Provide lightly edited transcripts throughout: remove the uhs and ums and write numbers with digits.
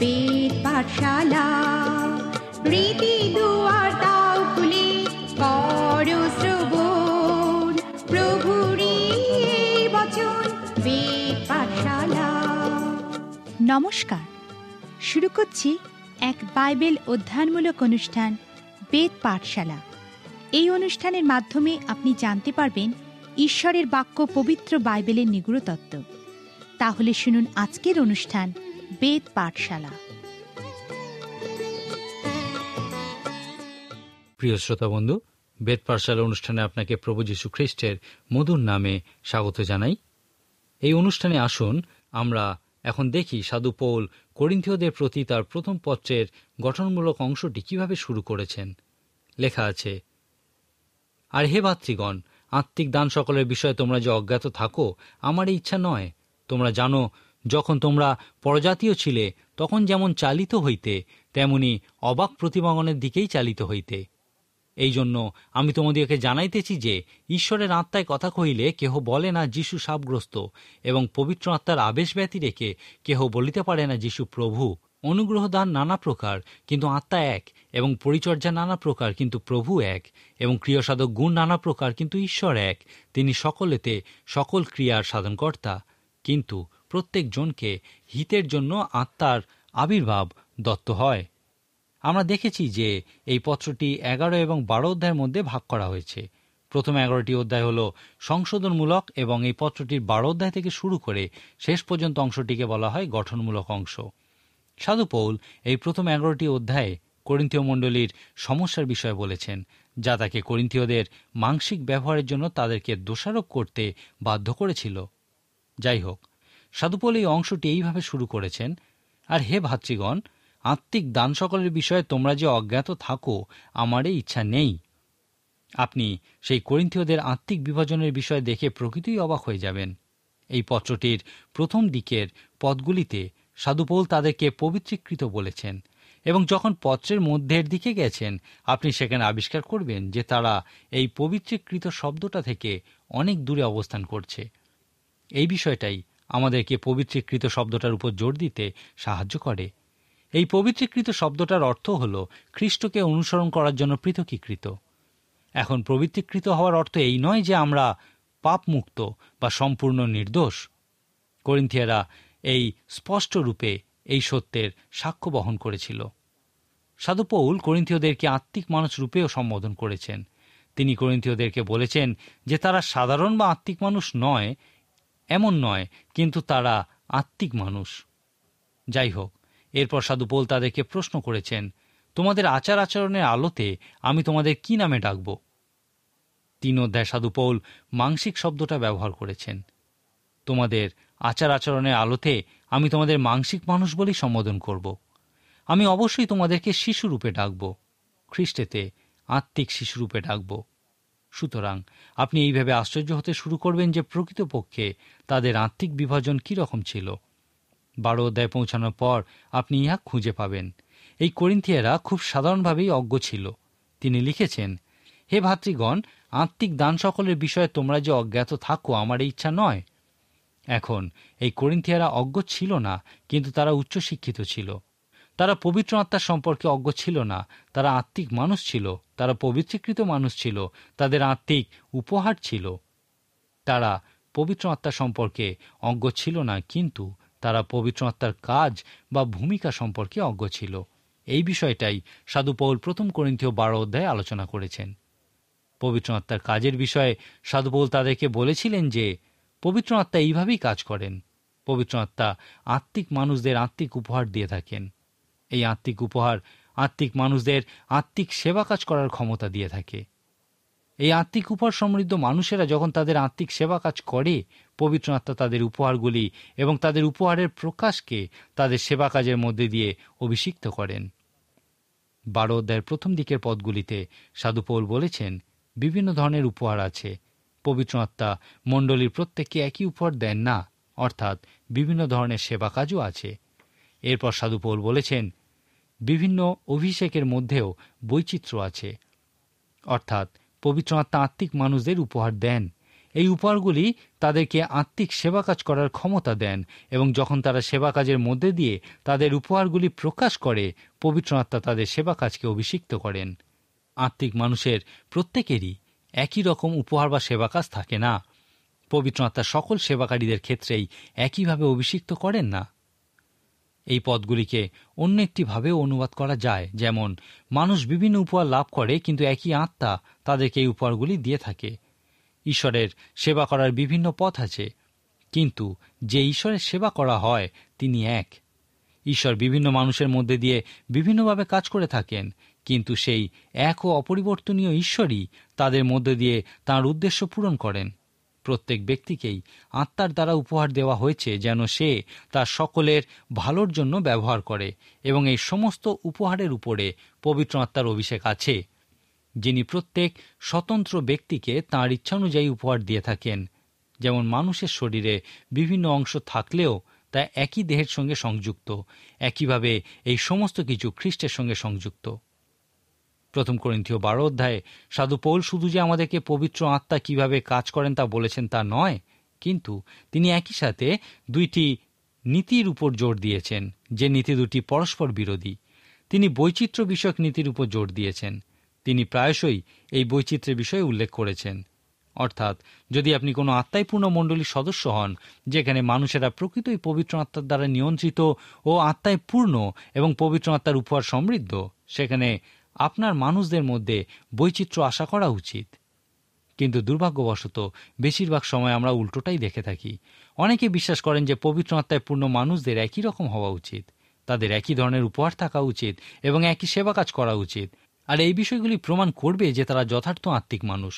বেদ পাঠশালা। রীতি দুয়ার দাও খুলে করো শ্রবণ, প্রভুরই বচন বেদ পাঠশালা। নমস্কার, শুরু করছি এক বাইবেল অধ্যয়নমূলক অনুষ্ঠান বেদ পাঠশালা। এই অনুষ্ঠানের মাধ্যমে আপনি জানতে পারবেন ঈশ্বরের বাক্য, পবিত্র বাইবেলের নিগূঢ় তত্ত্ব। তাহলে শুনুন আজকের অনুষ্ঠান বেদ পাঠশালা। প্রিয় শ্রোতা বন্ধু, বেদ পাঠশালা অনুষ্ঠানে আপনাকে প্রভু যীশু খ্রিস্টের মধুর নামে স্বাগত জানাই। এই অনুষ্ঠানে আসুন আমরা এখন দেখি সাধু পৌল করিন্থীয়দের প্রতি তার প্রথম পত্রের গঠনমূলক অংশটি কিভাবে শুরু করেছেন। লেখা আছে, আর হে ভাতৃগণ, আত্মিক দান সকলের বিষয়ে তোমরা যে অজ্ঞাত থাকো, আমার এই ইচ্ছা নয়। তোমরা জানো, যখন তোমরা পরজাতীয় ছিলে তখন যেমন চালিত হইতে, তেমনি অবাক প্রতিমাগণের দিকেই চালিত হইতে। এই জন্য আমি তোমাদিগকে জানাইতেছি যে ঈশ্বরের আত্মায় কথা কহিলে কেহ বলে না যীশু শাপগ্রস্ত, এবং পবিত্র আত্মার আবেশ ব্যতি রেখে কেহ বলিতে পারে না যীশু প্রভু। অনুগ্রহ দান নানা প্রকার, কিন্তু আত্মা এক, এবং পরিচর্যা নানা প্রকার, কিন্তু প্রভু এক, এবং ক্রিয়াসাধক গুণ নানা প্রকার, কিন্তু ঈশ্বর এক। তিনি সকলেতে সকল ক্রিয়ার সাধনকর্তা, কিন্তু প্রত্যেক জনকে হিতের জন্য আত্মার আবির্ভাব দত্ত হয়। আমরা দেখেছি যে এই পত্রটি 11 এবং 12 অধ্যায়ের মধ্যে ভাগ করা হয়েছে। প্রথম 11টি অধ্যায় হল সংশোধনমূলক, এবং এই পত্রটির 12 অধ্যায় থেকে শুরু করে শেষ পর্যন্ত অংশটিকে বলা হয় গঠনমূলক অংশ। সাধু পৌল এই প্রথম 11টি অধ্যায়ে করিন্থীয় মণ্ডলীর সমস্যার বিষয়ে বলেছেন, যা তাকে করিন্থীয়দের মাংসিক ব্যবহারের জন্য তাদেরকে দোষারোপ করতে বাধ্য করেছিল। যাই হোক, সাধু পৌল এই অংশটি এইভাবে শুরু করেছেন, আর হে ভাতৃগণ, আত্মিক দান সকলের বিষয়ে তোমরা যে অজ্ঞাত থাকো, আমার এই ইচ্ছা নেই। আপনি সেই করিন্থীয়দের আত্মিক বিভাজনের বিষয়ে দেখে প্রকৃতই অবাক হয়ে যাবেন। এই পত্রটির প্রথম দিকের পদগুলিতে সাধু পৌল তাদেরকে পবিত্রীকৃত বলেছেন, এবং যখন পত্রের মধ্যের দিকে গেছেন আপনি সেখানে আবিষ্কার করবেন যে তারা এই পবিত্রীকৃত শব্দটা থেকে অনেক দূরে অবস্থান করছে। এই বিষয়টাই আমাদেরকে পবিত্রীকৃত শব্দটার উপর জোর দিতে সাহায্য করে। এই পবিত্রীকৃত শব্দটার অর্থ হল খ্রিস্টকে অনুসরণ করার জন্য পৃথকীকৃত। এখন পবিত্রীকৃত হওয়ার অর্থ এই নয় যে আমরা পাপমুক্ত বা সম্পূর্ণ নির্দোষ। করিন্থীয়রা এই স্পষ্ট রূপে এই সত্যের সাক্ষ্য বহন করেছিল। সাধু পৌল করিন্থীয়দেরকে আত্মিক মানুষ রূপেও সম্বোধন করেছেন। তিনি করিন্থীয়দেরকে বলেছেন যে তারা সাধারণ বা আত্মিক মানুষ নয়, এমন নয়, কিন্তু তারা আত্মিক মানুষ। যাই হোক, এরপর সাধু পৌল তাদেরকে প্রশ্ন করেছেন, তোমাদের আচার আচরণের আলোতে আমি তোমাদের কি নামে ডাকব? 3 অধ্যায় সাধু পৌল মাংসিক শব্দটা ব্যবহার করেছেন। তোমাদের আচার আচরণের আলোতে আমি তোমাদের মাংসিক মানুষ বলেই সম্বোধন করব। আমি অবশ্যই তোমাদেরকে শিশুরূপে ডাকব, খ্রিস্টেতে আত্মিক শিশুরূপে ডাকব। সুতরাং আপনি এইভাবে আশ্চর্য হতে শুরু করবেন যে প্রকৃতপক্ষে তাদের আত্মিক বিভাজন কী রকম ছিল। 12 অধ্যায় পৌঁছানোর পর আপনি ইহা খুঁজে পাবেন। এই করিন্থীয়রা খুব সাধারণভাবেই অজ্ঞ ছিল। তিনি লিখেছেন, হে ভাতৃগণ, আত্মিক দান সকলের বিষয়ে তোমরা যে অজ্ঞাত থাকো, আমার এই ইচ্ছা নয়। এখন এই করিন্থীয়রা অজ্ঞ ছিল না, কিন্তু তারা উচ্চশিক্ষিত ছিল। তারা পবিত্র আত্মার সম্পর্কে অজ্ঞ ছিল না, তারা আত্মিক মানুষ ছিল, তারা পবিত্রীকৃত মানুষ ছিল, তাদের আত্মিক উপহার ছিল। তারা পবিত্র আত্মা সম্পর্কে অজ্ঞ ছিল না, কিন্তু তারা পবিত্র আত্মার কাজ বা ভূমিকা সম্পর্কে অজ্ঞ ছিল। এই বিষয়টাই সাধু পৌল প্রথম করিন্থীয় 12 অধ্যায়ে আলোচনা করেছেন। পবিত্র আত্মার কাজের বিষয়ে সাধু পৌল তাদেরকে বলেছিলেন যে পবিত্র আত্মা এইভাবেই কাজ করেন। পবিত্র আত্মা আত্মিক মানুষদের আত্মিক উপহার দিয়ে থাকেন। এই আত্মিক উপহার আত্মিক মানুষদের আত্মিক সেবা কাজ করার ক্ষমতা দিয়ে থাকে। এই আত্মিক উপহার সমৃদ্ধ মানুষেরা যখন তাদের আত্মিক সেবা কাজ করে, পবিত্র আত্মা তাদের উপহারগুলি এবং তাদের উপহারের প্রকাশকে তাদের সেবা কাজের মধ্যে দিয়ে অভিষিক্ত করেন। 12 অধ্যায়ের প্রথম দিকের পদগুলিতে সাধু পৌল বলেছেন, বিভিন্ন ধরনের উপহার আছে। পবিত্র আত্মা মণ্ডলীর প্রত্যেককে একই উপহার দেন না, অর্থাৎ বিভিন্ন ধরনের সেবা কাজও আছে। এরপর সাধু পৌল বলেছেন, বিভিন্ন অভিষেকের মধ্যেও বৈচিত্র্য আছে, অর্থাৎ পবিত্র আত্মা আত্মিক মানুষদের উপহার দেন। এই উপহারগুলি তাদেরকে আত্মিক সেবা কাজ করার ক্ষমতা দেন, এবং যখন তারা সেবা কাজের মধ্যে দিয়ে তাদের উপহারগুলি প্রকাশ করে, পবিত্র আত্মা তাদের সেবা কাজকে অভিষিক্ত করেন। আত্মিক মানুষের প্রত্যেকেরই একই রকম উপহার বা সেবা কাজ থাকে না। পবিত্র আত্মা সকল সেবাকারীদের ক্ষেত্রেই একইভাবে অভিষিক্ত করেন না। এই পদগুলিকে অন্য একটিভাবেও অনুবাদ করা যায়, যেমন মানুষ বিভিন্ন উপহার লাভ করে, কিন্তু একই আত্মা তাদেরকে এই উপহারগুলি দিয়ে থাকে। ঈশ্বরের সেবা করার বিভিন্ন পথ আছে, কিন্তু যে ঈশ্বরের সেবা করা হয় তিনি এক। ঈশ্বর বিভিন্ন মানুষের মধ্যে দিয়ে বিভিন্নভাবে কাজ করে থাকেন, কিন্তু সেই এক ও অপরিবর্তনীয় ঈশ্বরই তাদের মধ্যে দিয়ে তাঁর উদ্দেশ্য পূরণ করেন। প্রত্যেক ব্যক্তিকেই আত্মার দ্বারা উপহার দেওয়া হয়েছে যেন সে তার সকলের ভালোর জন্য ব্যবহার করে, এবং এই সমস্ত উপহারের উপরে পবিত্র আত্মার অভিষেক আছে, যিনি প্রত্যেক স্বতন্ত্র ব্যক্তিকে তাঁর ইচ্ছানুযায়ী উপহার দিয়ে থাকেন। যেমন মানুষের শরীরে বিভিন্ন অংশ থাকলেও তা একই দেহের সঙ্গে সংযুক্ত, একইভাবে এই সমস্ত কিছু খ্রিস্টের সঙ্গে সংযুক্ত। 1 করিন্থীয় 12 অধ্যায়ে সাধু পৌল শুধু যে আমাদেরকে পবিত্র আত্মা কিভাবে কাজ করেন তা বলেছেন তা নয়, কিন্তু তিনি একই সাথে দুইটি নীতির উপর জোর দিয়েছেন, যে নীতি দুটি পরস্পর বিরোধী। তিনি বৈচিত্র্য বিষয়ক নীতির উপর জোর দিয়েছেন। তিনি প্রায়শই এই বৈচিত্র্যের বিষয়ে উল্লেখ করেছেন। অর্থাৎ যদি আপনি কোনো আত্মায়পূর্ণ মণ্ডলীর সদস্য হন, যেখানে মানুষেরা প্রকৃতই পবিত্র আত্মার দ্বারা নিয়ন্ত্রিত ও আত্মায় পূর্ণ এবং পবিত্র আত্মার উপহার সমৃদ্ধ, সেখানে আপনার মানুষদের মধ্যে বৈচিত্র্য আশা করা উচিত। কিন্তু দুর্ভাগ্যবশত বেশিরভাগ সময় আমরা উল্টোটাই দেখে থাকি। অনেকে বিশ্বাস করেন যে পবিত্র আত্মায় পূর্ণ মানুষদের একই রকম হওয়া উচিত, তাদের একই ধরনের উপহার থাকা উচিত এবং একই সেবা কাজ করা উচিত, আর এই বিষয়গুলি প্রমাণ করবে যে তারা যথার্থ আত্মিক মানুষ।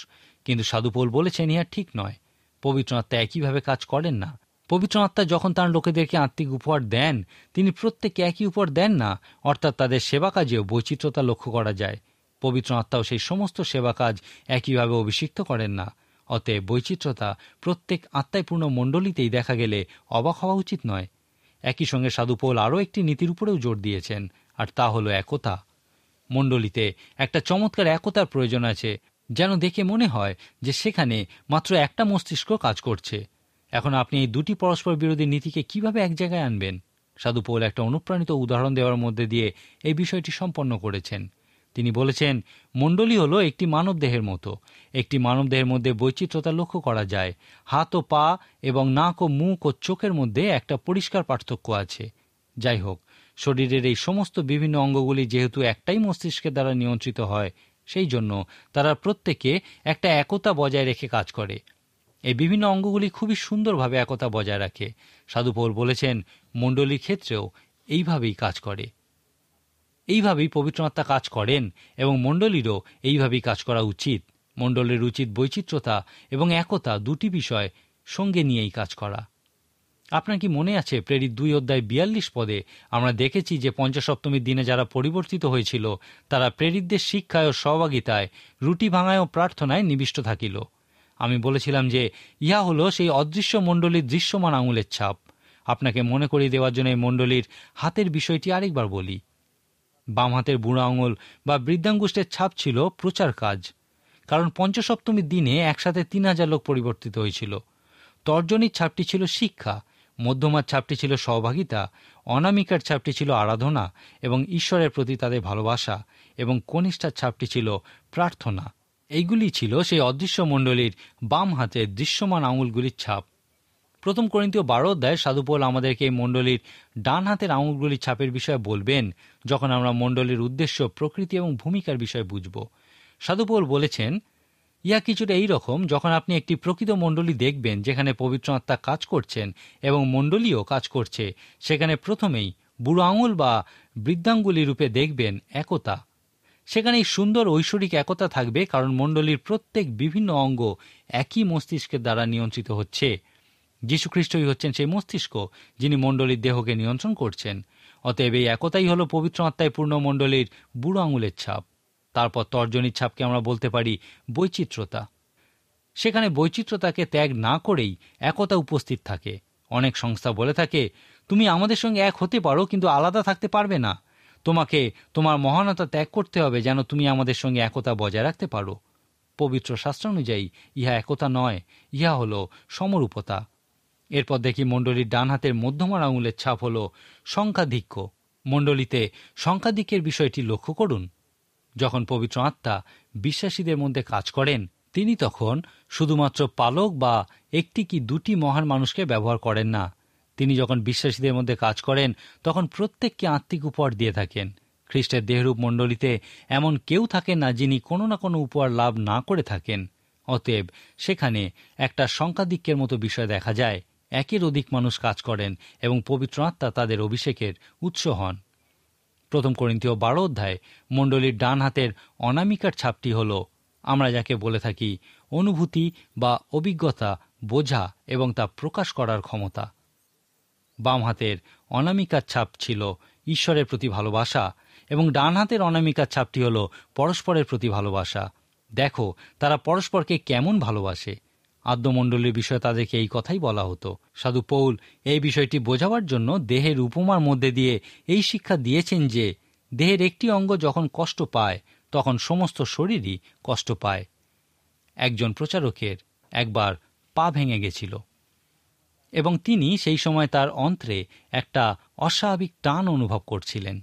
কিন্তু সাধু পৌল বলেছেন ইহা ঠিক নয়। পবিত্র আত্মা একইভাবে কাজ করেন না। পবিত্র আত্মা যখন তাঁর লোকেদেরকে আত্মিক উপহার দেন, তিনি প্রত্যেককে একই উপহার দেন না, অর্থাৎ তাদের সেবা কাজেও বৈচিত্র্যতা লক্ষ্য করা যায়। পবিত্র আত্মাও সেই সমস্ত সেবা কাজ একইভাবে অভিষিক্ত করেন না। অতএব বৈচিত্র্যতা প্রত্যেক আত্মায়পূর্ণ মণ্ডলীতেই দেখা গেলে অবাক হওয়া উচিত নয়। একই সঙ্গে সাধু পৌল আরও একটি নীতির উপরেও জোর দিয়েছেন, আর তা হলো একতা। মণ্ডলীতে একটা চমৎকার একতার প্রয়োজন আছে, যেন দেখে মনে হয় যে সেখানে মাত্র একটা মস্তিষ্ক কাজ করছে। এখন আপনি এই দুটি পরস্পর বিরোধী নীতিকে কিভাবে এক জায়গায় আনবেন? সাধু পৌল একটা অনুপ্রাণিত উদাহরণ দেওয়ার মধ্যে দিয়ে এই বিষয়টি সম্পন্ন করেছেন। তিনি বলেছেন, মণ্ডলী হলো একটি মানবদেহের মতো। একটি মানবদেহের মধ্যে বৈচিত্র্যতা লক্ষ্য করা যায়। হাত ও পা এবং নাক ও মুখ ও চোখের মধ্যে একটা পরিষ্কার পার্থক্য আছে। যাই হোক, শরীরের এই সমস্ত বিভিন্ন অঙ্গগুলি যেহেতু একটাই মস্তিষ্কের দ্বারা নিয়ন্ত্রিত হয়, সেই জন্য তারা প্রত্যেকে একটা একতা বজায় রেখে কাজ করে। এই বিভিন্ন অঙ্গগুলি খুবই সুন্দরভাবে একতা বজায় রাখে। সাধু পৌল বলেছেন, মণ্ডলীর ক্ষেত্রেও এইভাবেই কাজ করে। এইভাবেই পবিত্র আত্মা কাজ করেন এবং মণ্ডলীরও এইভাবেই কাজ করা উচিত। মণ্ডলীর উচিত বৈচিত্র্যতা এবং একতা দুটি বিষয় সঙ্গে নিয়েই কাজ করা। আপনার কি মনে আছে, প্রেরিত 2 অধ্যায় 42 পদে আমরা দেখেছি যে পঞ্চসপ্তমীর দিনে যারা পরিবর্তিত হয়েছিল তারা প্রেরিতদের শিক্ষায় ও সহভাগিতায়, রুটি ভাঙায় ও প্রার্থনায় নিবিষ্ট থাকিল। আমি বলেছিলাম যে ইহা হলো সেই অদৃশ্য মণ্ডলীর দৃশ্যমান আঙুলের ছাপ। আপনাকে মনে করিয়ে দেওয়ার জন্য এই মণ্ডলীর হাতের বিষয়টি আরেকবার বলি। বাম হাতের বুড়ো আঙুল বা বৃদ্ধাঙ্গুষ্ঠের ছাপ ছিল প্রচার কাজ, কারণ পঞ্চসপ্তমীর দিনে একসাথে 3000 লোক পরিবর্তিত হয়েছিল। তর্জনীর ছাপটি ছিল শিক্ষা, মধ্যমার ছাপটি ছিল সহভাগিতা, অনামিকার ছাপটি ছিল আরাধনা এবং ঈশ্বরের প্রতি তাদের ভালোবাসা, এবং কনিষ্ঠার ছাপটি ছিল প্রার্থনা। এইগুলি ছিল সেই অদৃশ্য মণ্ডলীর বাম হাতের দৃশ্যমান আঙুলগুলির ছাপ। 1 করিন্থীয় 12 অধ্যায়ে সাধু পৌল আমাদেরকে এই মণ্ডলীর ডান হাতের আঙুলগুলির ছাপের বিষয়ে বলবেন, যখন আমরা মণ্ডলীর উদ্দেশ্য, প্রকৃতি এবং ভূমিকার বিষয়ে বুঝব। সাধু পৌল বলেছেন, ইহা কিছুটা এই রকম, যখন আপনি একটি প্রকৃত মণ্ডলী দেখবেন যেখানে পবিত্র আত্মা কাজ করছেন এবং মণ্ডলীও কাজ করছে, সেখানে প্রথমেই বুড়ো আঙুল বা বৃদ্ধাঙ্গুলি রূপে দেখবেন একতা। সেখানে এই সুন্দর ঐশ্বরিক একতা থাকবে, কারণ মণ্ডলীর প্রত্যেক বিভিন্ন অঙ্গ একই মস্তিষ্কের দ্বারা নিয়ন্ত্রিত হচ্ছে। যীশুখ্রিস্টই হচ্ছেন সেই মস্তিষ্ক, যিনি মণ্ডলীর দেহকে নিয়ন্ত্রণ করছেন। অতএব এই একতাই হল পবিত্র আত্মায় পূর্ণ মণ্ডলীর বুড়ো আঙুলের ছাপ। তারপর তর্জনীর ছাপকে আমরা বলতে পারি বৈচিত্র্যতা। সেখানে বৈচিত্র্যতাকে ত্যাগ না করেই একতা উপস্থিত থাকে। অনেক সংস্থা বলে থাকে, তুমি আমাদের সঙ্গে এক হতে পারো, কিন্তু আলাদা থাকতে পারবে না। তোমাকে তোমার মহানতা ত্যাগ করতে হবে যেন তুমি আমাদের সঙ্গে একতা বজায় রাখতে পারো। পবিত্র শাস্ত্রানুযায়ী ইহা একতা নয়, ইহা হল সমরূপতা। এরপর দেখি মণ্ডলীর ডান হাতের মধ্যমার আঙুলের ছাপ হল সংখ্যাধিক্য। মণ্ডলীতে সংখ্যাধিক্যের বিষয়টি লক্ষ্য করুন। যখন পবিত্র আত্মা বিশ্বাসীদের মধ্যে কাজ করেন, তিনি তখন শুধুমাত্র পালক বা একটি কি দুটি মহান মানুষকে ব্যবহার করেন না। তিনি যখন বিশ্বাসীদের মধ্যে কাজ করেন, তখন প্রত্যেককে আত্মিক উপহার দিয়ে থাকেন। খ্রিস্টের দেহরূপ মণ্ডলীতে এমন কেউ থাকেন না যিনি কোনো না কোনো উপহার লাভ না করে থাকেন। অতএব সেখানে একটা সংখ্যাধিক্যের মতো বিষয় দেখা যায়। একের অধিক মানুষ কাজ করেন এবং পবিত্র আত্মা তাদের অভিষেকের উৎস হন। 1 করিন্থীয় 12 অধ্যায় মণ্ডলীর ডান হাতের অনামিকার ছাপটি হল, আমরা যাকে বলে থাকি, অনুভূতি বা অভিজ্ঞতা বোঝা এবং তা প্রকাশ করার ক্ষমতা। বাম হাতের অনামিকার ছাপ ছিল ঈশ্বরের প্রতি ভালোবাসা এবং ডান হাতের অনামিকার ছাপটি হল পরস্পরের প্রতি ভালোবাসা। দেখো তারা পরস্পরকে কেমন ভালোবাসে। আদ্যমণ্ডলীর বিষয়ে তাদেরকে এই কথাই বলা হতো। সাধু পৌল এই বিষয়টি বোঝাবার জন্য দেহের উপমার মধ্যে দিয়ে এই শিক্ষা দিয়েছেন যে দেহের একটি অঙ্গ যখন কষ্ট পায় তখন সমস্ত শরীরই কষ্ট পায়। একজন প্রচারকের একবার পা ভেঙে গেছিল এবং তিনি সেই সময় তার অন্ত্রে একটা অস্বাভাবিক টান অনুভব করছিলেন।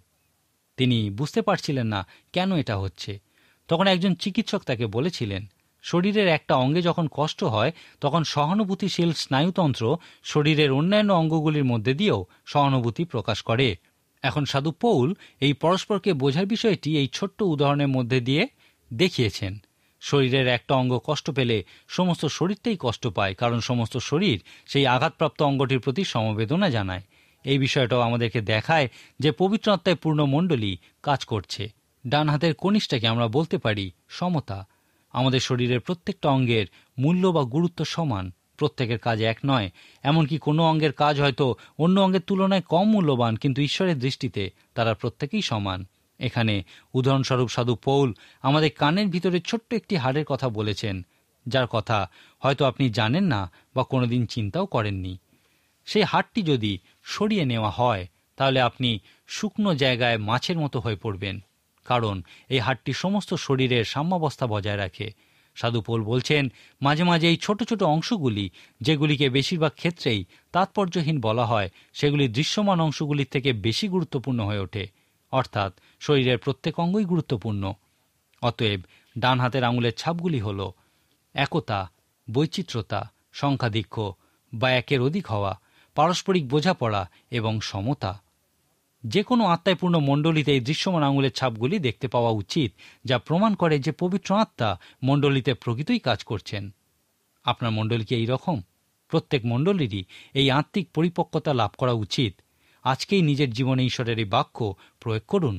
তিনি বুঝতে পারছিলেন না কেন এটা হচ্ছে। তখন একজন চিকিৎসক তাকে বলেছিলেন, শরীরের একটা অঙ্গে যখন কষ্ট হয় তখন সহানুভূতিশীল স্নায়ুতন্ত্র শরীরের অন্যান্য অঙ্গগুলির মধ্যে দিয়েও সহানুভূতি প্রকাশ করে। এখন সাধু পৌল এই পরস্পরকে বোঝার বিষয়টি এই ছোট্ট উদাহরণের মধ্যে দিয়ে দেখিয়েছেন। শরীরের একটা অঙ্গ কষ্ট পেলে সমস্ত শরীরটাই কষ্ট পায়, কারণ সমস্ত শরীর সেই আঘাতপ্রাপ্ত অঙ্গটির প্রতি সমবেদনা জানায়। এই বিষয়টাও আমাদেরকে দেখায় যে পবিত্র আত্মায় পূর্ণ মণ্ডলী কাজ করছে। ডান হাতের কনিষ্ঠাকে আমরা বলতে পারি সমতা। আমাদের শরীরের প্রত্যেকটা অঙ্গের মূল্য বা গুরুত্ব সমান, প্রত্যেকের কাজ এক নয়। এমনকি কোনো অঙ্গের কাজ হয়তো অন্য অঙ্গের তুলনায় কম মূল্যবান, কিন্তু ঈশ্বরের দৃষ্টিতে তারা প্রত্যেকেই সমান। এখানে উদাহরণস্বরূপ সাধু পৌল আমাদের কানের ভিতরে ছোট্ট একটি হাড়ের কথা বলেছেন, যার কথা হয়তো আপনি জানেন না বা কোনোদিন চিন্তাও করেননি। সেই হাড়টি যদি সরিয়ে নেওয়া হয় তাহলে আপনি শুকনো জায়গায় মাছের মতো হয়ে পড়বেন, কারণ এই হাড়টি সমস্ত শরীরের সাম্যাবস্থা বজায় রাখে। সাধু পৌল বলছেন, মাঝে মাঝে এই ছোট ছোট অংশগুলি, যেগুলিকে বেশিরভাগ ক্ষেত্রেই তাৎপর্যহীন বলা হয়, সেগুলি দৃশ্যমান অংশগুলির থেকে বেশি গুরুত্বপূর্ণ হয়ে ওঠে। অর্থাৎ শরীরের প্রত্যেক অঙ্গই গুরুত্বপূর্ণ। অতএব ডান হাতের আঙুলের ছাপগুলি হল একতা, বৈচিত্র্যতা, সংখ্যাধিক্য বা একের অধিক হওয়া, পারস্পরিক বোঝাপড়া এবং সমতা। যে কোনো আত্মায় পূর্ণ মণ্ডলীতে এই দৃশ্যমান আঙুলের ছাপগুলি দেখতে পাওয়া উচিত, যা প্রমাণ করে যে পবিত্র আত্মা মণ্ডলীতে প্রকৃতই কাজ করছেন। আপনার মণ্ডলী কি এই রকম? প্রত্যেক মণ্ডলীরই এই আত্মিক পরিপক্কতা লাভ করা উচিত। আজকেই নিজের জীবনে ঈশ্বরের এই বাক্য প্রয়োগ করুন।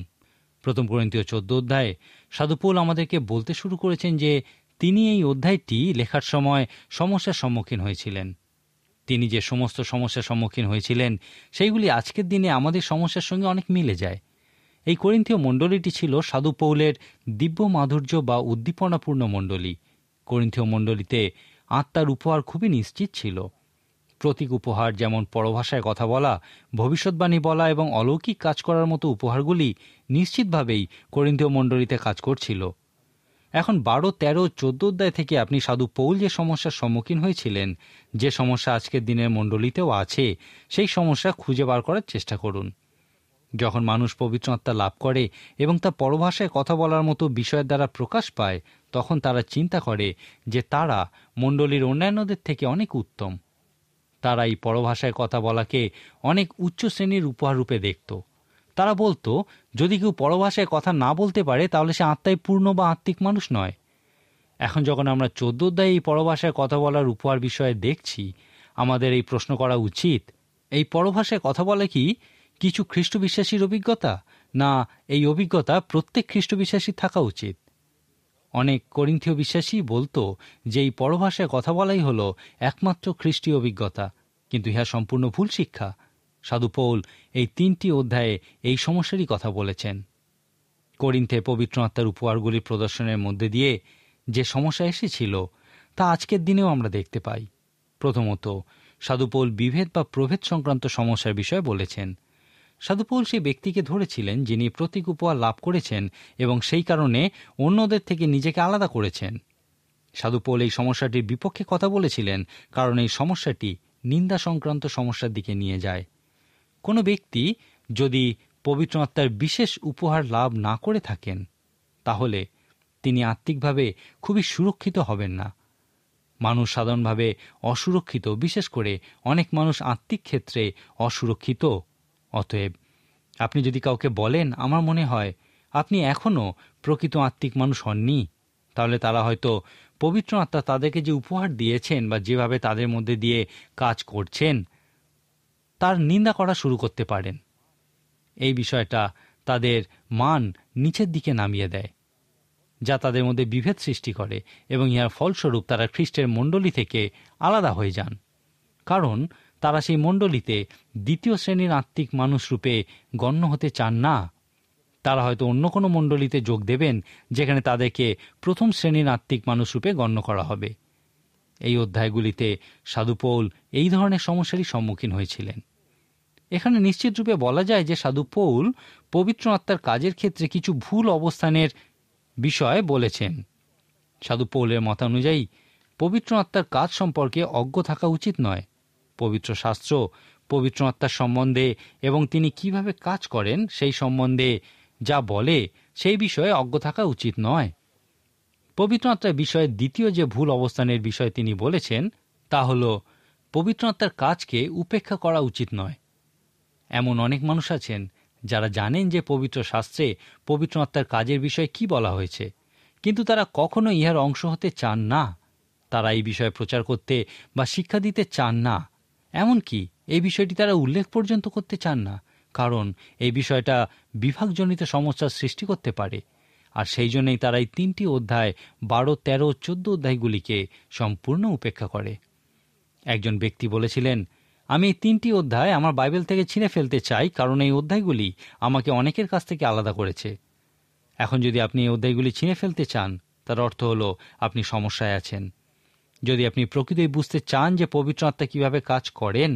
1 করিন্থীয় 14 অধ্যায়ে সাধু পৌল আমাদেরকে বলতে শুরু করেছেন যে তিনি এই অধ্যায়টি লেখার সময় সমস্যার সম্মুখীন হয়েছিলেন। তিনি যে সমস্ত সমস্যার সম্মুখীন হয়েছিলেন সেইগুলি আজকের দিনে আমাদের সমস্যার সঙ্গে অনেক মিলে যায়। এই করিন্থীয় মণ্ডলীটি ছিল সাধু পৌলের দিব্য মাধুর্য বা উদ্দীপনাপূর্ণ মণ্ডলী। করিন্থীয় মণ্ডলীতে আত্মার উপহার খুবই নিশ্চিত ছিল। প্রতীক উপহার, যেমন পরভাষায় কথা বলা, ভবিষ্যৎবাণী বলা এবং অলৌকিক কাজ করার মতো উপহারগুলি নিশ্চিতভাবেই করিন্থীয় মণ্ডলীতে কাজ করছিল। এখন 12, 13, 14 অধ্যায় থেকে আপনি সাধু পৌল যে সমস্যার সম্মুখীন হয়েছিলেন, যে সমস্যা আজকের দিনের মণ্ডলীতেও আছে, সেই সমস্যা খুঁজে বার করার চেষ্টা করুন। যখন মানুষ পবিত্র আত্মা লাভ করে এবং তা পরভাষায় কথা বলার মতো বিষয়ের দ্বারা প্রকাশ পায়, তখন তারা চিন্তা করে যে তারা মণ্ডলীর অন্যান্যদের থেকে অনেক উত্তম। তারা এই পরভাষায় কথা বলাকে অনেক উচ্চ শ্রেণীর উপহার রূপে দেখত। তারা বলতো, যদি কেউ পরভাষায় কথা না বলতে পারে তাহলে সে আত্মায় পূর্ণ বা আত্মিক মানুষ নয়। এখন যখন আমরা 14 অধ্যায়ে এই পরভাষায় কথা বলার উপহার বিষয়ে দেখছি, আমাদের এই প্রশ্ন করা উচিত, এই পরভাষায় কথা বলা কি কিছু খ্রিস্ট বিশ্বাসীর অভিজ্ঞতা, না এই অভিজ্ঞতা প্রত্যেক খ্রিস্ট বিশ্বাসী থাকা উচিত? অনেক করিন্থীয় বিশ্বাসী বলতো যে এই পরভাষায় কথা বলাই হল একমাত্র খ্রিস্টীয় অভিজ্ঞতা, কিন্তু ইহা সম্পূর্ণ ভুল শিক্ষা। সাধু পৌল এই 3টি অধ্যায়ে এই সমস্যারই কথা বলেছেন। করিন্থে পবিত্র আত্মার উপহারগুলির প্রদর্শনের মধ্যে দিয়ে যে সমস্যা এসেছিল তা আজকের দিনেও আমরা দেখতে পাই। প্রথমত, সাধু পৌল বিভেদ বা প্রভেদ সংক্রান্ত সমস্যার বিষয়ে বলেছেন। সাধু পৌল সেই ব্যক্তিকে ধরেছিলেন যিনি প্রতীক উপহার লাভ করেছেন এবং সেই কারণে অন্যদের থেকে নিজেকে আলাদা করেছেন। সাধু পৌল এই সমস্যাটির বিপক্ষে কথা বলেছিলেন, কারণ এই সমস্যাটি নিন্দা সংক্রান্ত সমস্যার দিকে নিয়ে যায়। কোনো ব্যক্তি যদি পবিত্র আত্মার বিশেষ উপহার লাভ না করে থাকেন, তাহলে তিনি আত্মিকভাবে খুবই সুরক্ষিত হবেন না। মানুষ সাধারণভাবে অসুরক্ষিত, বিশেষ করে অনেক মানুষ আত্মিক ক্ষেত্রে অসুরক্ষিত। অতএব আপনি যদি কাউকে বলেন, আমার মনে হয় আপনি এখনও প্রকৃত আত্মিক মানুষ হননি, তাহলে তারা হয়তো পবিত্র আত্মা তাদেরকে যে উপহার দিয়েছেন বা যেভাবে তাদের মধ্যে দিয়ে কাজ করছেন তার নিন্দা করা শুরু করতে পারেন। এই বিষয়টা তাদের মান নিচের দিকে নামিয়ে দেয়, যা তাদের মধ্যে বিভেদ সৃষ্টি করে, এবং ইহার ফলস্বরূপ তারা খ্রিস্টের মণ্ডলী থেকে আলাদা হয়ে যান, কারণ তারা সেই মণ্ডলীতে দ্বিতীয় শ্রেণীর আত্মিক মানুষ রূপে গণ্য হতে চান না। তারা হয়তো অন্য কোনো মণ্ডলীতে যোগ দেবেন যেখানে তাদেরকে প্রথম শ্রেণীর আত্মিক মানুষ রূপে গণ্য করা হবে। এই অধ্যায়গুলিতে সাধু পৌল এই ধরনের সমস্যারই সম্মুখীন হয়েছিলেন। এখানে নিশ্চিত রূপে বলা যায় যে সাধু পৌল পবিত্র আত্মার কাজের ক্ষেত্রে কিছু ভুল অবস্থানের বিষয় বলেছেন। সাধু পৌলের মতানুযায়ী পবিত্র আত্মার কাজ সম্পর্কে অজ্ঞ থাকা উচিত নয়। পবিত্র শাস্ত্র পবিত্র আত্মার সম্বন্ধে এবং তিনি কিভাবে কাজ করেন সেই সম্বন্ধে যা বলে সেই বিষয়ে অজ্ঞ থাকা উচিত নয়। পবিত্র আত্মার বিষয়ে দ্বিতীয় যে ভুল অবস্থানের বিষয় তিনি বলেছেন তা হল পবিত্র আত্মার কাজকে উপেক্ষা করা উচিত নয়। এমন অনেক মানুষ আছেন যারা জানেন যে পবিত্র শাস্ত্রে পবিত্র আত্মার কাজের বিষয়ে কি বলা হয়েছে, কিন্তু তারা কখনো ইহার অংশ হতে চান না। তারা এই বিষয়ে প্রচার করতে বা শিক্ষা দিতে চান না, এমনকি এই বিষয়টি তারা উল্লেখ পর্যন্ত করতে চান না, কারণ এই বিষয়টা বিভাগজনিত সমস্যার সৃষ্টি করতে পারে। আর সেই জন্যই তারা এই 3টি অধ্যায় 12, 13, 14 অধ্যায়গুলিকে সম্পূর্ণ উপেক্ষা করে। একজন ব্যক্তি বলেছিলেন, আমি এই 3টি অধ্যায় আমার বাইবেল থেকে ছিঁড়ে ফেলতে চাই, কারণ এই অধ্যায়গুলি আমাকে অনেকের কাছ থেকে আলাদা করেছে। এখন যদি আপনি এই অধ্যায়গুলি ছিঁড়ে ফেলতে চান, তার অর্থ হলো আপনি সমস্যায় আছেন। যদি আপনি প্রকৃতই বুঝতে চান যে পবিত্র আত্মা কীভাবে কাজ করেন,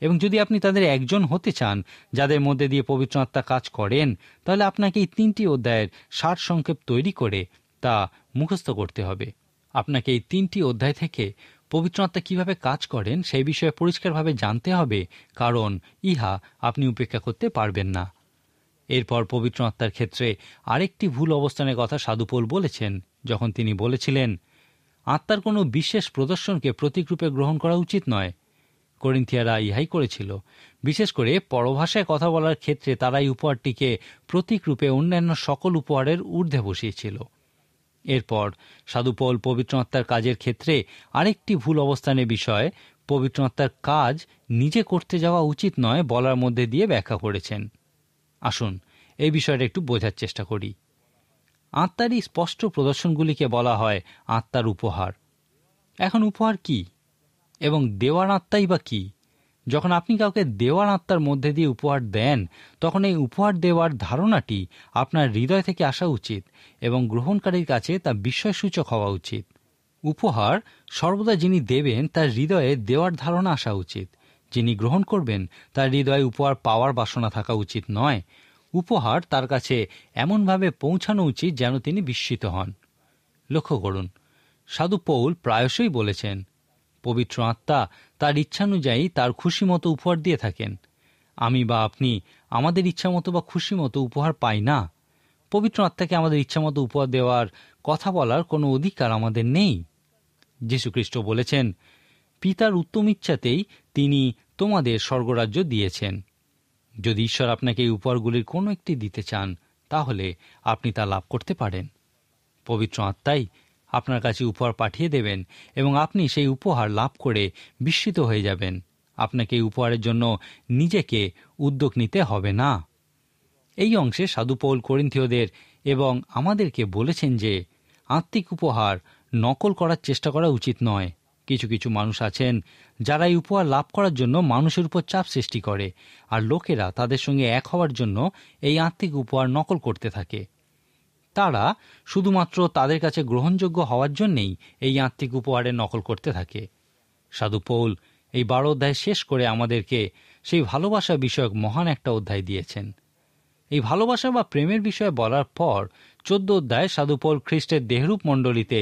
এবং যদি আপনি তাদের একজন হতে চান যাদের মধ্যে দিয়ে পবিত্র আত্মা কাজ করেন, তাহলে আপনাকে এই 3টি অধ্যায়ের সারসংক্ষেপ তৈরি করে তা মুখস্থ করতে হবে। আপনাকে এই 3টি অধ্যায় থেকে পবিত্র আত্মা কীভাবে কাজ করেন সেই বিষয়ে পরিষ্কারভাবে জানতে হবে, কারণ ইহা আপনি উপেক্ষা করতে পারবেন না। এরপর পবিত্র আত্মার ক্ষেত্রে আরেকটি ভুল অবস্থানের কথা সাধু পৌল বলেছেন, যখন তিনি বলেছিলেন আত্মার কোনো বিশেষ প্রদর্শনকে প্রতীকরূপে গ্রহণ করা উচিত নয়। করিন্থিয়ারা ইহাই করেছিল। বিশেষ করে পরভাষায় কথা বলার ক্ষেত্রে তারা এই উপহারটিকে প্রতীকরূপে অন্যান্য সকল উপহারের ঊর্ধ্বে বসিয়েছিল। এরপর সাধু পৌল পবিত্র আত্মার কাজের ক্ষেত্রে আরেকটি ভুল অবস্থানের বিষয় পবিত্র আত্মার কাজ নিজে করতে যাওয়া উচিত নয় বলার মধ্যে দিয়ে ব্যাখ্যা করেছেন। আসুন এই বিষয়টা একটু বোঝার চেষ্টা করি। আত্মারই স্পষ্ট প্রদর্শনগুলিকে বলা হয় আত্মার উপহার। এখন উপহার কি এবং দেওয়ার আত্মাই বা কি? যখন আপনি কাউকে দেওয়ার আত্মার মধ্যে দিয়ে উপহার দেন, তখন এই উপহার দেওয়ার ধারণাটি আপনার হৃদয় থেকে আসা উচিত এবং গ্রহণকারীর কাছে তা বিস্ময়সূচক হওয়া উচিত। উপহার সর্বদা যিনি দেবেন তার হৃদয়ে দেওয়ার ধারণা আসা উচিত। যিনি গ্রহণ করবেন তার হৃদয়ে উপহার পাওয়ার বাসনা থাকা উচিত নয়। উপহার তার কাছে এমনভাবে পৌঁছানো উচিত যেন তিনি বিস্মিত হন। লক্ষ্য করুন, সাধু পৌল প্রায়শই বলেছেন পবিত্র আত্মা তার ইচ্ছানুযায়ী তার খুশি মতো উপহার দিয়ে থাকেন। আমি বা আপনি আমাদের ইচ্ছামতো বা খুশি মতো উপহার পাই না। পবিত্র আত্মাকে আমাদের ইচ্ছামতো উপহার দেওয়ার, কথা বলার কোনো অধিকার আমাদের নেই। যীশুখ্রিস্ট বলেছেন, পিতার উত্তম ইচ্ছাতেই তিনি তোমাদের স্বর্গরাজ্য দিয়েছেন। যদি ঈশ্বর আপনাকে এই উপহারগুলির কোনো একটি দিতে চান, তাহলে আপনি তা লাভ করতে পারেন। পবিত্র আত্মাই আপনার কাছে উপহার পাঠিয়ে দেবেন এবং আপনি সেই উপহার লাভ করে বিস্মিত হয়ে যাবেন। আপনাকে এই উপহারের জন্য নিজেকে উদ্যোগ নিতে হবে না। এই অংশে সাধু পৌল করিন্থীয়দের এবং আমাদেরকে বলেছেন যে আত্মিক উপহার নকল করার চেষ্টা করা উচিত নয়। কিছু কিছু মানুষ আছেন যারা এই উপহার লাভ করার জন্য মানুষের উপর চাপ সৃষ্টি করে, আর লোকেরা তাদের সঙ্গে এক হওয়ার জন্য এই আত্মিক উপহার নকল করতে থাকে। তারা শুধুমাত্র তাদের কাছে গ্রহণযোগ্য হওয়ার জন্যেই এই আত্মিক উপহারের নকল করতে থাকে। সাধু পৌল এই 12 অধ্যায় শেষ করে আমাদেরকে সেই ভালোবাসা বিষয়ক মহান একটা অধ্যায় দিয়েছেন। এই ভালোবাসা বা প্রেমের বিষয়ে বলার পর 14 অধ্যায়ে সাধু পৌল খ্রিস্টের দেহরূপ মণ্ডলীতে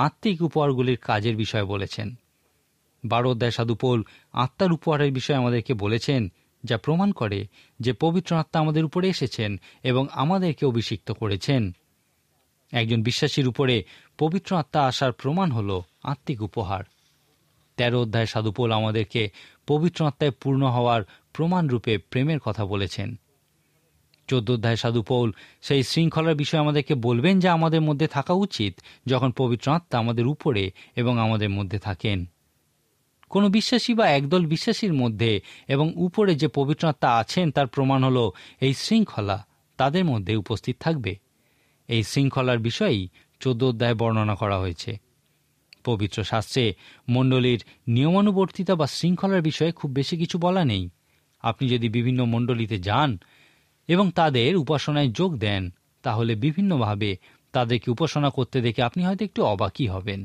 আত্মিক উপহারগুলির কাজের বিষয়ে বলেছেন। 12 অধ্যায়ে সাধু পৌল আত্মার উপহারের বিষয়ে আমাদেরকে বলেছেন, যা প্রমাণ করে যে পবিত্র আত্মা আমাদের উপরে এসেছেন এবং আমাদেরকে অভিষিক্ত করেছেন। একজন বিশ্বাসীর উপরে পবিত্র আত্মা আসার প্রমাণ হল আত্মিক উপহার। 13 অধ্যায়ে সাধু পৌল আমাদেরকে পবিত্র আত্মায় পূর্ণ হওয়ার প্রমাণরূপে প্রেমের কথা বলেছেন। 14 অধ্যায়ে সাধু পৌল সেই শৃঙ্খলার বিষয়ে আমাদেরকে বলবেন যা আমাদের মধ্যে থাকা উচিত যখন পবিত্র আত্মা আমাদের উপরে এবং আমাদের মধ্যে থাকেন। কোনো বিশ্বাসী বা একদল বিশ্বাসীর মধ্যে এবং উপরে যে পবিত্র আত্মা আছেন তার প্রমাণ হল এই শৃঙ্খলা তাদের মধ্যে উপস্থিত থাকবে। এই শৃঙ্খলার বিষয়েই 14 অধ্যায়ে বর্ণনা করা হয়েছে। পবিত্র শাস্ত্রে মণ্ডলীর নিয়মানুবর্তিতা বা শৃঙ্খলার বিষয়ে খুব বেশি কিছু বলা নেই। আপনি যদি বিভিন্ন মণ্ডলীতে যান এবং তাদের উপাসনায় যোগ দেন, তাহলে বিভিন্নভাবে তাদেরকে উপাসনা করতে দেখে আপনি হয়তো একটু অবাকই হবেন।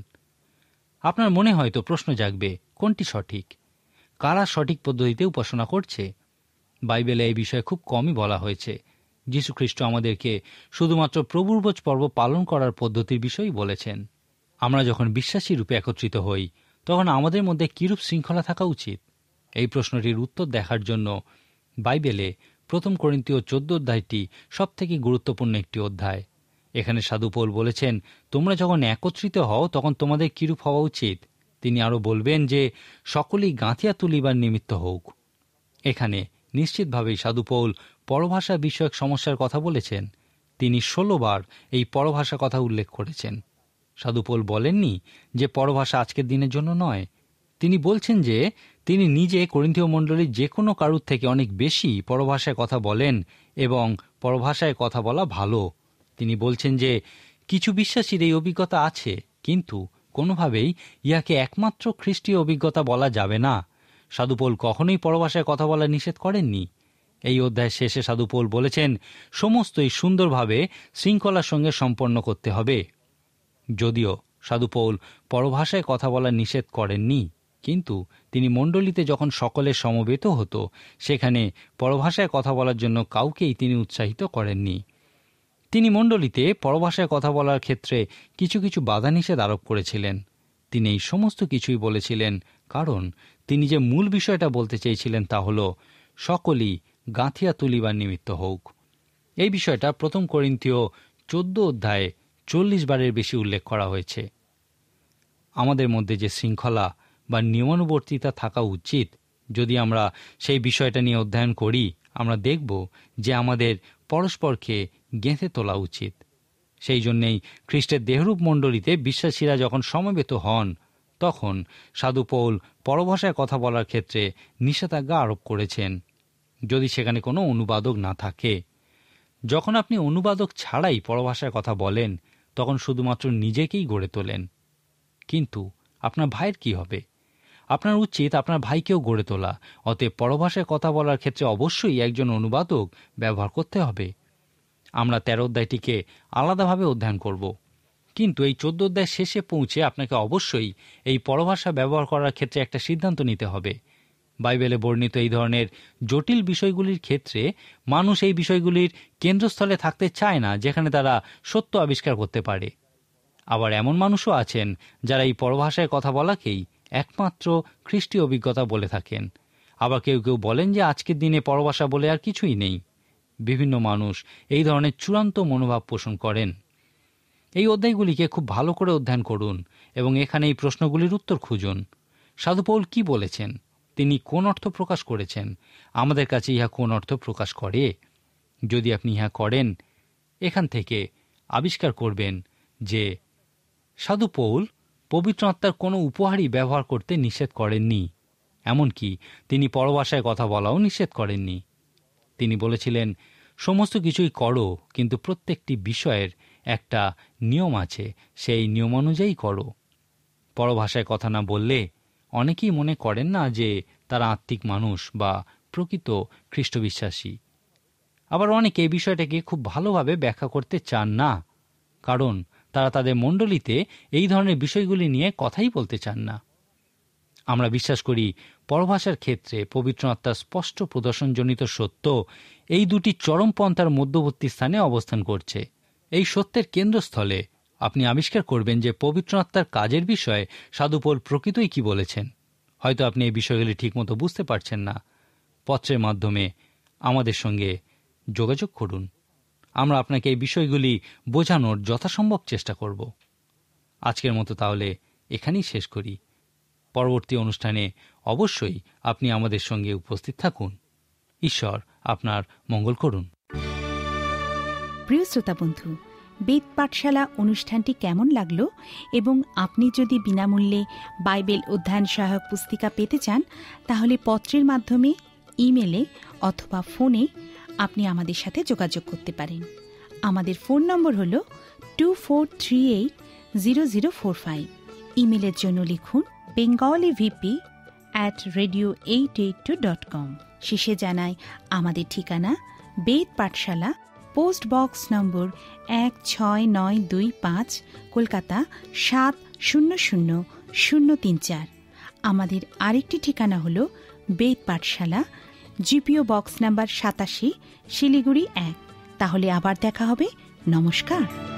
আপনার মনে হয়তো প্রশ্ন জাগবে, কোনটি সঠিক? কারা সঠিক পদ্ধতিতে উপাসনা করছে? বাইবেলে এই বিষয়ে খুব কমই বলা হয়েছে। যীশুখ্রিস্ট আমাদেরকে শুধুমাত্র প্রভুর ভোজ পর্ব পালন করার পদ্ধতির বিষয়ই বলেছেন। আমরা যখন বিশ্বাসী রূপে একত্রিত হই, তখন আমাদের মধ্যে কিরূপ শৃঙ্খলা থাকা উচিত? এই প্রশ্নটির উত্তর দেখার জন্য বাইবেলে 1 করিন্থীয় 14 অধ্যায়টি সবথেকে গুরুত্বপূর্ণ একটি অধ্যায়। এখানে সাধু পৌল বলেছেন, তোমরা যখন একত্রিত হও তখন তোমাদের কিরূপ হওয়া উচিত। তিনি আরও বলবেন যে সকলেই গাঁথিয়া তুলিবার নিমিত্ত হোক। এখানে নিশ্চিতভাবেই সাধু পৌল পরভাষা বিষয়ক সমস্যার কথা বলেছেন। তিনি 16 বার এই পরভাষা কথা উল্লেখ করেছেন। সাধু পৌল বলেননি যে পরভাষা আজকের দিনের জন্য নয়। তিনি বলছেন যে তিনি নিজে করিন্থীয় মণ্ডলীর যে কোনো কারুর থেকে অনেক বেশি পরভাষায় কথা বলেন এবং পরভাষায় কথা বলা ভালো। তিনি বলছেন যে কিছু বিশ্বাসীর এই অভিজ্ঞতা আছে, কিন্তু কোনোভাবেই ইহাকে একমাত্র খ্রিস্টীয় অভিজ্ঞতা বলা যাবে না। সাধু পৌল কখনোই পরভাষায় কথা বলা নিষেধ করেননি। এই অধ্যায়ের শেষে সাধু পৌল বলেছেন, সমস্তই সুন্দরভাবে শৃঙ্খলার সঙ্গে সম্পন্ন করতে হবে। যদিও সাধু পৌল পরভাষায় কথা বলা নিষেধ করেননি, কিন্তু তিনি মণ্ডলীতে যখন সকলে সমবেত হতো, সেখানে পরভাষায় কথা বলার জন্য কাউকেই তিনি উৎসাহিত করেননি। তিনি মণ্ডলীতে পরভাষায় কথা বলার ক্ষেত্রে কিছু কিছু বাধা নিষেধ আরোপ করেছিলেন। তিনি এই সমস্ত কিছুই বলেছিলেন কারণ তিনি যে মূল বিষয়টা বলতে চেয়েছিলেন তা হল সকলেই গাঁথিয়া তুলিবার নিমিত্ত হোক। এই বিষয়টা 1 করিন্থীয় 14 অধ্যায়ে 40 বারের বেশি উল্লেখ করা হয়েছে। আমাদের মধ্যে যে শৃঙ্খলা বা নিয়মানুবর্তিতা থাকা উচিত, যদি আমরা সেই বিষয়টা নিয়ে অধ্যয়ন করি, আমরা দেখব যে আমাদের পরস্পরকে গেঁথে তোলা উচিত। সেই জন্যেই খ্রিস্টের দেহরূপ মণ্ডলীতে বিশ্বাসীরা যখন সমবেত হন, তখন সাধু পৌল পরভাষায় কথা বলার ক্ষেত্রে নিষেধাজ্ঞা আরোপ করেছেন, যদি সেখানে কোনো অনুবাদক না থাকে। যখন আপনি অনুবাদক ছাড়াই পরভাষায় কথা বলেন, তখন শুধুমাত্র নিজেকেই গড়ে তোলেন। কিন্তু আপনার ভাইয়ের কি হবে? আপনার উচিত আপনার ভাইকেও গড়ে তোলা। অতএব পরভাষায় কথা বলার ক্ষেত্রে অবশ্যই একজন অনুবাদক ব্যবহার করতে হবে। আমরা 13 অধ্যায়টিকে আলাদাভাবে অধ্যয়ন করব, কিন্তু এই 14 অধ্যায়ের শেষে পৌঁছে আপনাকে অবশ্যই এই পরভাষা ব্যবহার করার ক্ষেত্রে একটা সিদ্ধান্ত নিতে হবে। বাইবেলে বর্ণিত এই ধরনের জটিল বিষয়গুলির ক্ষেত্রে মানুষ এই বিষয়গুলির কেন্দ্রস্থলে থাকতে চায় না, যেখানে তারা সত্য আবিষ্কার করতে পারে। আবার এমন মানুষও আছেন যারা এই পরভাষায় কথা বলাকেই একমাত্র খ্রিস্টীয় অভিজ্ঞতা বলে থাকেন। আবার কেউ কেউ বলেন যে আজকের দিনে পরভাষা বলে আর কিছুই নেই। বিভিন্ন মানুষ এই ধরনের চূড়ান্ত মনোভাব পোষণ করেন। এই অধ্যায়গুলিকে খুব ভালো করে অধ্যয়ন করুন এবং এখানে এই প্রশ্নগুলির উত্তর খুঁজুন। সাধু পৌল কি বলেছেন? তিনি কোন অর্থ প্রকাশ করেছেন? আমাদের কাছে ইহা কোন অর্থ প্রকাশ করে? যদি আপনি ইহা করেন, এখান থেকে আবিষ্কার করবেন যে সাধু পৌল পবিত্র আত্মার কোনো উপহারই ব্যবহার করতে নিষেধ করেননি। এমনকি তিনি পরভাষায় কথা বলাও নিষেধ করেননি। তিনি বলেছিলেন, সমস্ত কিছুই করো, কিন্তু প্রত্যেকটি বিষয়ের একটা নিয়ম আছে, সেই নিয়ম অনুযায়ী করো। পরভাষায় কথা না বললে অনেকেই মনে করেন না যে তারা আত্মিক মানুষ বা প্রকৃত খ্রিস্ট বিশ্বাসী। আবার অনেকে এই বিষয়টাকে খুব ভালোভাবে ব্যাখ্যা করতে চান না, কারণ তারা তাদের মণ্ডলীতে এই ধরনের বিষয়গুলি নিয়ে কথাই বলতে চান না। আমরা বিশ্বাস করি পরভাষার ক্ষেত্রে পবিত্র আত্মার স্পষ্ট প্রদর্শনজনিত সত্য এই দুটি চরমপন্থার মধ্যবর্তী স্থানে অবস্থান করছে। এই সত্যের কেন্দ্রস্থলে আপনি আবিষ্কার করবেন যে পবিত্র আত্মার কাজের বিষয়ে সাধু পৌল প্রকৃতই কি বলেছেন। হয়তো আপনি এই বিষয়গুলি ঠিকমতো বুঝতে পারছেন না। পত্রের মাধ্যমে আমাদের সঙ্গে যোগাযোগ করুন। আমরা আপনাকে এই বিষয়গুলি বোঝানোর যথাসম্ভব চেষ্টা করব। আজকের মতো তাহলে এখানেই শেষ করি। পরবর্তী অনুষ্ঠানে অবশ্যই আপনি আমাদের সঙ্গে উপস্থিত থাকুন। ঈশ্বর আপনার মঙ্গল করুন। প্রিয় শ্রোতা বন্ধু, বেদ পাঠশালা অনুষ্ঠানটি কেমন লাগলো এবং আপনি যদি বিনামূল্যে বাইবেল অধ্যয়ন সহায়ক পুস্তিকা পেতে চান তাহলে পত্রের মাধ্যমে, ইমেলে অথবা ফোনে আপনি আমাদের সাথে যোগাযোগ করতে পারেন। আমাদের ফোন নম্বর হল 24380045। ইমেলের জন্য লিখুন bengalivp@radio882.com। শেষে জানাই আমাদের ঠিকানা বেদ পাঠশালা, পোস্ট বক্স নম্বর 16925, কলকাতা 700034। আমাদের আরেকটি ঠিকানা হল বেদ পাঠশালা, জিপিও বক্স নাম্বার 87, শিলিগুড়ি 1। তাহলে আবার দেখা হবে। নমস্কার।